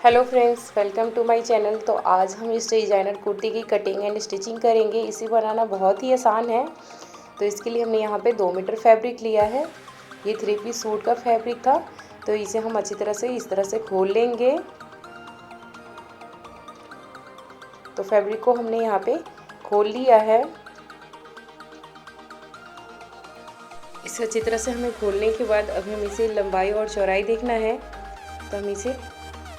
Hello friends, welcome to my channel. तो आज हम इस डिज़ाइनर कुर्ती की कटिंग एंड स्टिचिंग करेंगे। इसे बनाना बहुत ही आसान है। तो इसके लिए हमने यहाँ पे 2 मीटर फैब्रिक लिया है। ये 3 पीस सूट का फैब्रिक था। तो इसे हम अच्छी तरह से इस तरह से खोल लेंगे। तो फैब्रिक को हमने यहाँ पे खोल लिया है। इसे अच्छी तरह से हमें खोलने के बाद अब हम इसे लंबाई और चौड़ाई देखना है। तो हम इसे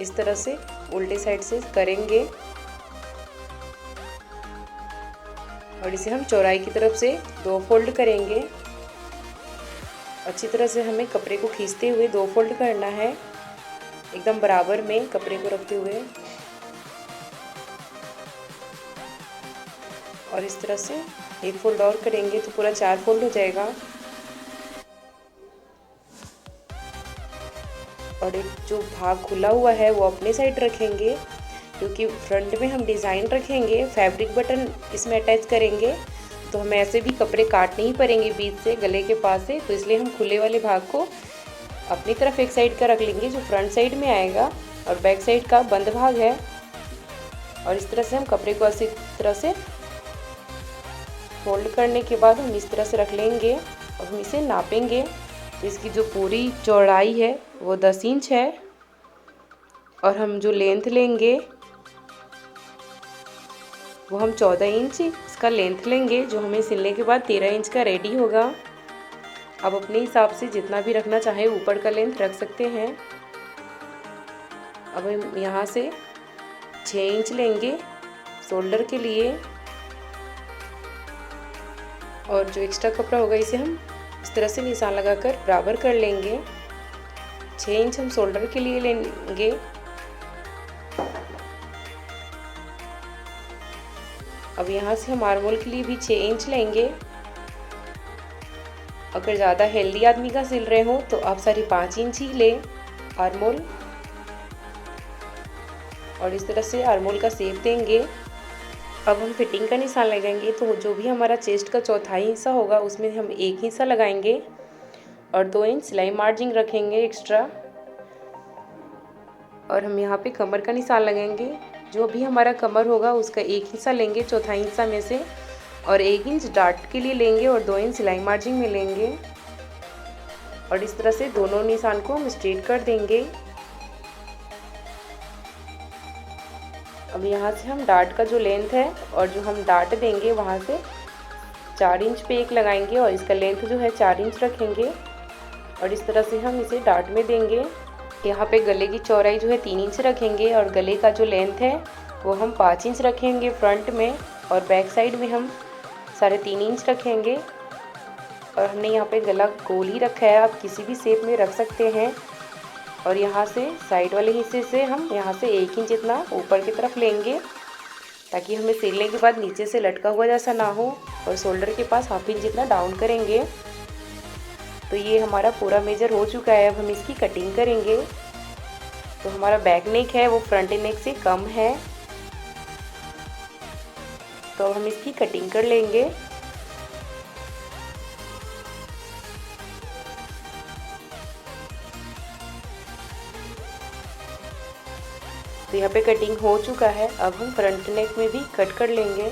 इस तरह से उल्टे साइड से करेंगे और इसे हम चौड़ाई की तरफ से 2 फोल्ड करेंगे। अच्छी तरह से हमें कपड़े को खींचते हुए 2 फोल्ड करना है, एकदम बराबर में कपड़े को रखते हुए। और इस तरह से 1 फोल्ड और करेंगे तो पूरा 4 फोल्ड हो जाएगा। और एक जो भाग खुला हुआ है वो अपने साइड रखेंगे, क्योंकि फ्रंट में हम डिज़ाइन रखेंगे, फैब्रिक बटन इसमें अटैच करेंगे। तो हमें ऐसे भी कपड़े काटने ही पड़ेंगे बीच से, गले के पास से। तो इसलिए हम खुले वाले भाग को अपनी तरफ एक साइड का रख लेंगे, जो फ्रंट साइड में आएगा, और बैक साइड का बंद भाग है। और इस तरह से हम कपड़े को इसी तरह से फोल्ड करने के बाद हम इस तरह से रख लेंगे और हम इसे नापेंगे। तो इसकी जो पूरी चौड़ाई है वो 10 इंच है और हम जो लेंथ लेंगे वो हम 14 इंच इसका लेंथ लेंगे, जो हमें सिलने के बाद 13 इंच का रेडी होगा। आप अपने हिसाब से जितना भी रखना चाहे ऊपर का लेंथ रख सकते हैं। अब हम यहाँ से 6 इंच लेंगे शोल्डर के लिए, और जो एक्स्ट्रा कपड़ा होगा इसे हम इस तरह से निशान लगाकर बराबर कर लेंगे। 6 इंच हम शोल्डर के लिए लेंगे। अब यहाँ से हम आर्मोल के लिए भी 6 इंच लेंगे। अगर ज़्यादा हेल्दी आदमी का सिल रहे हो तो आप 5.5 इंच ही लें आर्मोल। और इस तरह से आर्मोल का शेप देंगे। अब हम फिटिंग का निशान लगाएंगे। तो जो भी हमारा चेस्ट का चौथाई हिस्सा होगा उसमें हम 1 हिस्सा लगाएंगे और 2 इंच सिलाई मार्जिन रखेंगे एक्स्ट्रा। और हम यहाँ पे कमर का निशान लगाएंगे। जो भी हमारा कमर होगा उसका 1 हिस्सा लेंगे चौथाई हिस्सा में से, और 1 इंच डार्ट के लिए लेंगे और 2 इंच सिलाई मार्जिन में लेंगे। और इस तरह से दोनों निशान को हम स्ट्रेट कर देंगे। अब यहाँ से हम डार्ट का जो लेंथ है और जो हम डार्ट देंगे वहाँ से 4 इंच पे एक लगाएंगे और इसका लेंथ जो है 4 इंच रखेंगे। और इस तरह से हम इसे डार्ट में देंगे। यहाँ पे गले की चौड़ाई जो है 3 इंच रखेंगे और गले का जो लेंथ है वो हम 5 इंच रखेंगे फ्रंट में, और बैक साइड में हम 3.5 इंच रखेंगे। और हमने यहाँ पे गला गोल ही रखा है, आप किसी भी शेप में रख सकते हैं। और यहाँ से साइड वाले हिस्से से हम यहाँ से 1 इंच इतना ऊपर की तरफ लेंगे, ताकि हमें सिलने के बाद नीचे से लटका हुआ जैसा ना हो। और शोल्डर के पास 1/2 इंच इतना डाउन करेंगे। तो ये हमारा पूरा मेजर हो चुका है। अब हम इसकी कटिंग करेंगे। तो हमारा बैक नेक है वो फ्रंट नेक से कम है, तो हम इसकी कटिंग कर लेंगे। तो यहाँ पे कटिंग हो चुका है। अब हम फ्रंट नेक में भी कट कर लेंगे।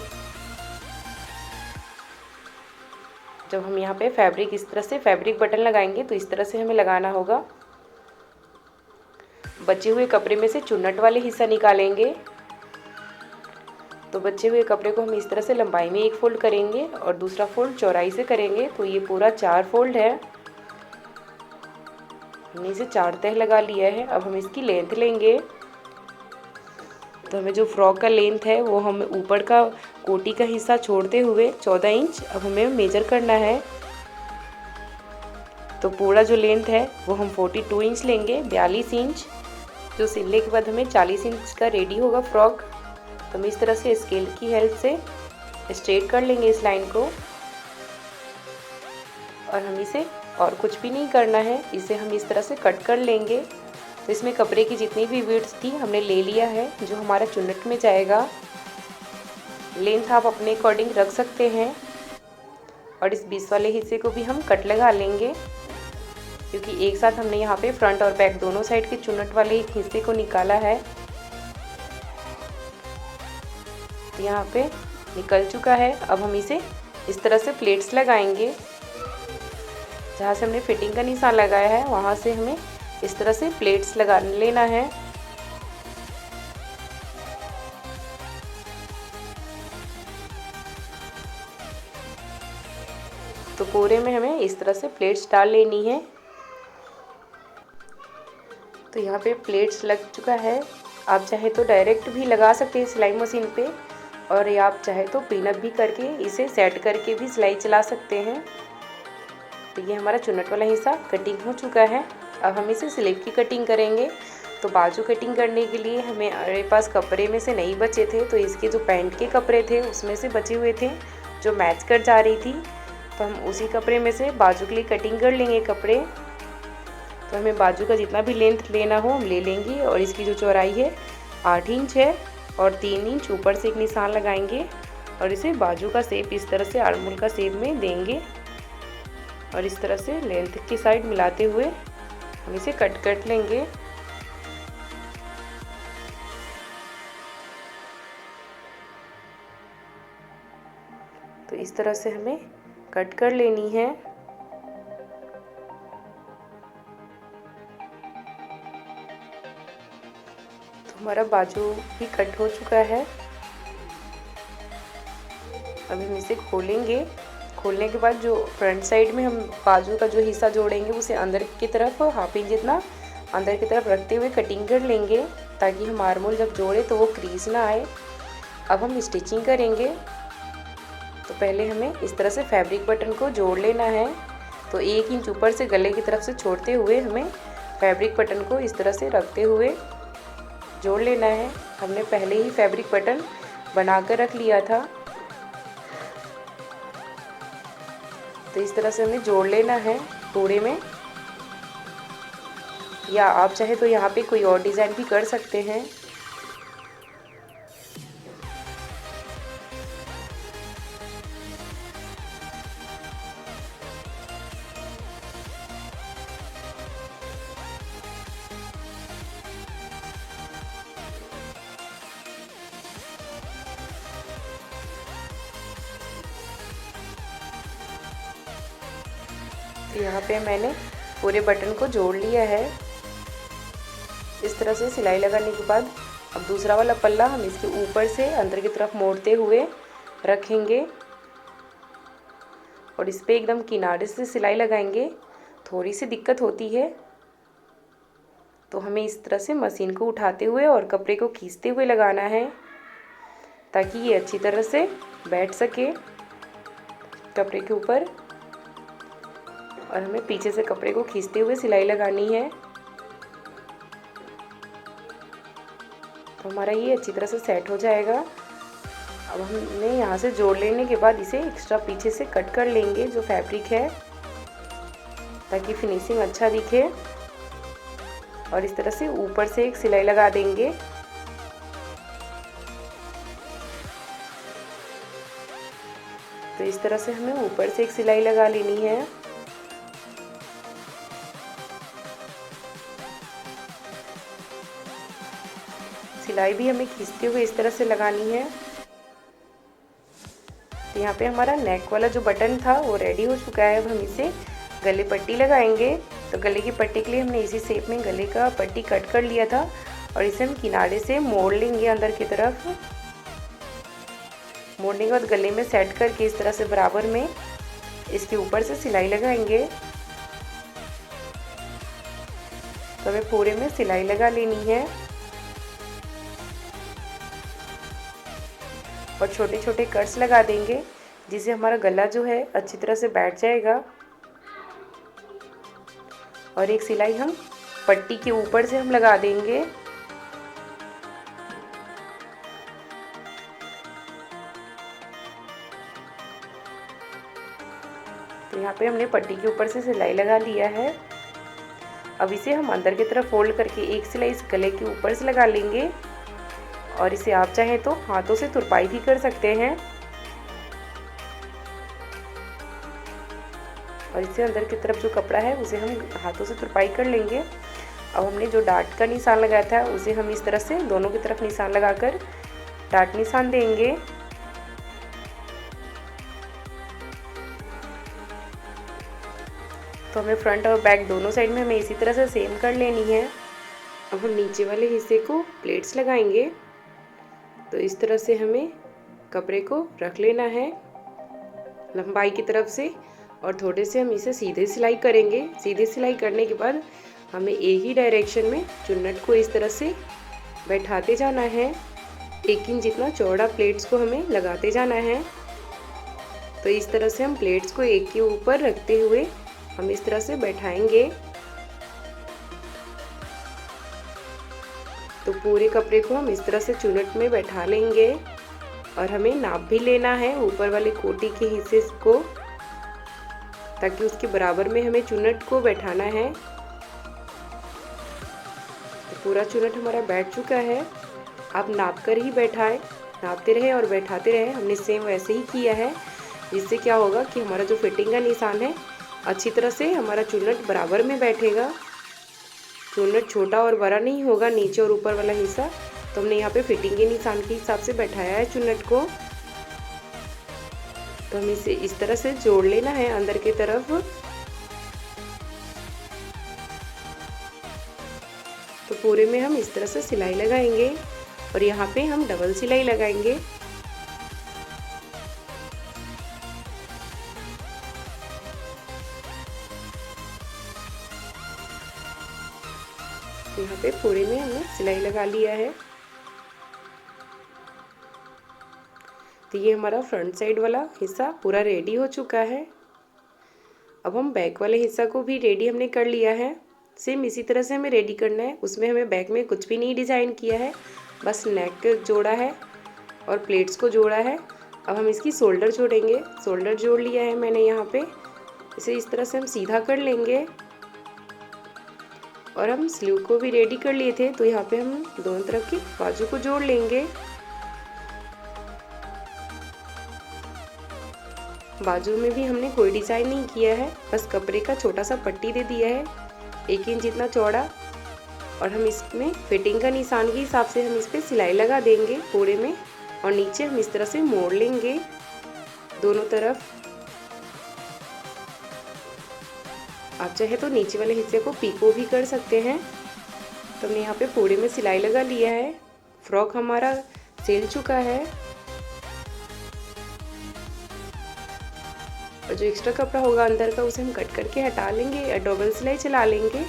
जब हम यहाँ पे फैब्रिक इस तरह से फैब्रिक बटन लगाएंगे तो इस तरह से हमें लगाना होगा। बचे हुए कपड़े में से चुन्नट वाले हिस्सा निकालेंगे। तो बचे हुए कपड़े को हम इस तरह से लंबाई में 1 फोल्ड करेंगे और दूसरा फोल्ड चौड़ाई से करेंगे। तो ये पूरा 4 फोल्ड है। हमने इसे 4 तह लगा लिया है। अब हम इसकी लेंथ लेंगे। तो हमें जो फ्रॉक का लेंथ है वो हमें ऊपर का कोटी का हिस्सा छोड़ते हुए 14 इंच अब हमें मेजर करना है। तो पूरा जो लेंथ है वो हम 42 इंच लेंगे, 42 इंच, जो सिलने के बाद हमें 40 इंच का रेडी होगा फ्रॉक। तो हम इस तरह से स्केल की हेल्प से स्ट्रेट कर लेंगे इस लाइन को। और हम इसे और कुछ भी नहीं करना है, इसे हम इस तरह से कट कर लेंगे। तो इसमें कपड़े की जितनी भी विड्थ थी हमने ले लिया है, जो हमारा चुन्नट में जाएगा। लेंथ आप अपने अकॉर्डिंग रख सकते हैं। और इस बीच वाले हिस्से को भी हम कट लगा लेंगे, क्योंकि एक साथ हमने यहाँ पे फ्रंट और बैक दोनों साइड के चुन्नट वाले हिस्से को निकाला है। तो यहाँ पे निकल चुका है। अब हम इसे इस तरह से प्लेट्स लगाएंगे। जहाँ से हमने फिटिंग का निशान लगाया है वहाँ से हमें इस तरह से प्लेट्स लगा लेना है। तो पूरे में हमें इस तरह से प्लेट्स डाल लेनी है। तो यहाँ पे प्लेट्स लग चुका है। आप चाहे तो डायरेक्ट भी लगा सकते हैं सिलाई मशीन पे, और या आप चाहे तो पिनअप भी करके इसे सेट करके भी सिलाई चला सकते हैं। तो ये हमारा चुन्नट वाला हिस्सा कटिंग हो चुका है। अब हम इसे स्लीव की कटिंग करेंगे। तो बाजू कटिंग करने के लिए हमारे पास कपड़े में से नहीं बचे थे, तो इसके जो पैंट के कपड़े थे उसमें से बचे हुए थे जो मैच कर जा रही थी। तो हम उसी कपड़े में से बाजू के लिए कटिंग कर लेंगे कपड़े। तो हमें बाजू का जितना भी लेंथ लेना हो हम ले लेंगे। और इसकी जो चौड़ाई है 8 इंच है और 3 इंच ऊपर से एक निशान लगाएंगे और इसे बाजू का शेप इस तरह से आर्महोल का शेप में देंगे। और इस तरह से लेंथ की साइड मिलाते हुए हम इसे कट कर लेंगे। तो इस तरह से हमें कट कर लेनी है। तो हमारा बाजू भी कट हो चुका है। अब हम इसे खोलेंगे। खोलने के बाद जो फ्रंट साइड में हम बाजू का जो हिस्सा जोड़ेंगे उसे अंदर की तरफ 1/2 इंच जितना अंदर की तरफ रखते हुए कटिंग कर लेंगे, ताकि हम आर्महोल जब जोड़े तो वो क्रीज ना आए। अब हम स्टिचिंग करेंगे। तो पहले हमें इस तरह से फैब्रिक बटन को जोड़ लेना है। तो 1 इंच ऊपर से गले की तरफ से छोड़ते हुए हमें फैब्रिक बटन को इस तरह से रखते हुए जोड़ लेना है। हमने पहले ही फैब्रिक बटन बना कर रख लिया था। तो इस तरह से हमें जोड़ लेना है पूरे में, या आप चाहे तो यहाँ पे कोई और डिज़ाइन भी कर सकते हैं। तो यहाँ पे मैंने पूरे बटन को जोड़ लिया है। इस तरह से सिलाई लगाने के बाद अब दूसरा वाला पल्ला हम इसके ऊपर से अंदर की तरफ मोड़ते हुए रखेंगे और इस पे एकदम किनारे से सिलाई लगाएंगे। थोड़ी सी दिक्कत होती है, तो हमें इस तरह से मशीन को उठाते हुए और कपड़े को खींचते हुए लगाना है, ताकि ये अच्छी तरह से बैठ सके कपड़े के ऊपर। और हमें पीछे से कपड़े को खींचते हुए सिलाई लगानी है। तो हमारा ये अच्छी तरह से सेट हो जाएगा। अब हमने यहाँ से जोड़ लेने के बाद इसे एक्स्ट्रा पीछे से कट कर लेंगे जो फैब्रिक है, ताकि फिनिशिंग अच्छा दिखे। और इस तरह से ऊपर से एक सिलाई लगा देंगे। तो इस तरह से हमें ऊपर से एक सिलाई लगा लेनी है। सिलाई भी हमें खींचते हुए इस तरह से लगानी है। तो यहाँ पे हमारा नेक वाला जो बटन था वो रेडी हो चुका है। अब हम इसे गले पट्टी लगाएंगे। तो गले की पट्टी के लिए हमने इसी शेप में गले का पट्टी कट कर लिया था और इसे हम किनारे से मोड़ लेंगे अंदर की तरफ। मोड़ने के बाद गले में सेट करके इस तरह से बराबर में इसके ऊपर से सिलाई लगाएंगे। तो हमें पूरे में सिलाई लगा लेनी है और छोटे छोटे कट्स लगा देंगे, जिससे हमारा गला जो है अच्छी तरह से बैठ जाएगा। और एक सिलाई हम पट्टी के ऊपर से हम लगा देंगे। तो यहाँ पे हमने पट्टी के ऊपर से सिलाई लगा लिया है। अब इसे हम अंदर की तरफ फोल्ड करके एक सिलाई इस गले के ऊपर से लगा लेंगे और इसे आप चाहें तो हाथों से तुरपाई भी कर सकते हैं। और इससे अंदर की तरफ जो कपड़ा है उसे हम हाथों से तुरपाई कर लेंगे। अब हमने जो डार्ट का निशान लगाया था उसे हम इस तरह से दोनों की तरफ निशान लगाकर डाट निशान देंगे। तो हमें फ्रंट और बैक दोनों साइड में हमें इसी तरह से सेम कर लेनी है। अब हम नीचे वाले हिस्से को प्लेट्स लगाएंगे। तो इस तरह से हमें कपड़े को रख लेना है लंबाई की तरफ से, और थोड़े से हम इसे सीधे सिलाई करेंगे। सीधे सिलाई करने के बाद हमें एक ही डायरेक्शन में चुन्नट को इस तरह से बैठाते जाना है। 1 इंच जितना चौड़ा प्लेट्स को हमें लगाते जाना है। तो इस तरह से हम प्लेट्स को एक के ऊपर रखते हुए हम इस तरह से बैठाएंगे। तो पूरे कपड़े को हम इस तरह से चुन्नट में बैठा लेंगे, और हमें नाप भी लेना है ऊपर वाले कोटी के हिस्से को, ताकि उसके बराबर में हमें चुन्नट को बैठाना है। तो पूरा चुन्नट हमारा बैठ चुका है। आप नाप कर ही बैठाएं, नापते रहे और बैठाते रहे। हमने सेम वैसे ही किया है, जिससे क्या होगा कि हमारा जो फिटिंग का निशान है अच्छी तरह से हमारा चुन्नट बराबर में बैठेगा। चुन्नट छोटा और बड़ा नहीं होगा नीचे और ऊपर वाला हिस्सा। तो हमने यहाँ पे फिटिंग के निशान के हिसाब से बैठाया है चुन्नट को। तो हमें इसे इस तरह से जोड़ लेना है अंदर की तरफ। तो पूरे में हम इस तरह से सिलाई लगाएंगे, और यहाँ पे हम डबल सिलाई लगाएंगे। यहाँ पे पूरे में हमने सिलाई लगा लिया है। तो ये हमारा फ्रंट साइड वाला हिस्सा पूरा रेडी हो चुका है। अब हम बैक वाले हिस्सा को भी रेडी हमने कर लिया है। सेम इसी तरह से हमें रेडी करना है। उसमें हमें बैक में कुछ भी नहीं डिज़ाइन किया है, बस नेक जोड़ा है और प्लेट्स को जोड़ा है। अब हम इसकी शोल्डर जोड़ेंगे। शोल्डर जोड़ लिया है मैंने यहाँ पे। इसे इस तरह से हम सीधा कर लेंगे, और हम स्लीव को भी रेडी कर लिए थे। तो यहाँ पे हम दोनों तरफ की बाजू को जोड़ लेंगे। बाजू में भी हमने कोई डिज़ाइन नहीं किया है, बस कपड़े का छोटा सा पट्टी दे दिया है 1 इंच जितना चौड़ा, और हम इसमें फिटिंग का निशान के हिसाब से हम इस पर सिलाई लगा देंगे पूरे में, और नीचे हम इस तरह से मोड़ लेंगे दोनों तरफ। आप चाहे तो नीचे वाले हिस्से को पीको भी कर सकते हैं। तो हमने यहाँ पे पूरे में सिलाई लगा लिया है। फ्रॉक हमारा सिल चुका है, और जो एक्स्ट्रा कपड़ा होगा अंदर का उसे हम कट करके हटा लेंगे या डबल सिलाई चला लेंगे।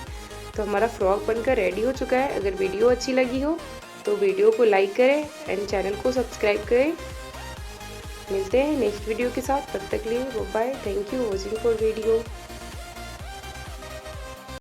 तो हमारा फ्रॉक बनकर रेडी हो चुका है। अगर वीडियो अच्छी लगी हो तो वीडियो को लाइक करें एंड चैनल को सब्सक्राइब करें। मिलते हैं नेक्स्ट वीडियो के साथ, तब तक के लिए bye. Thank you watching for video.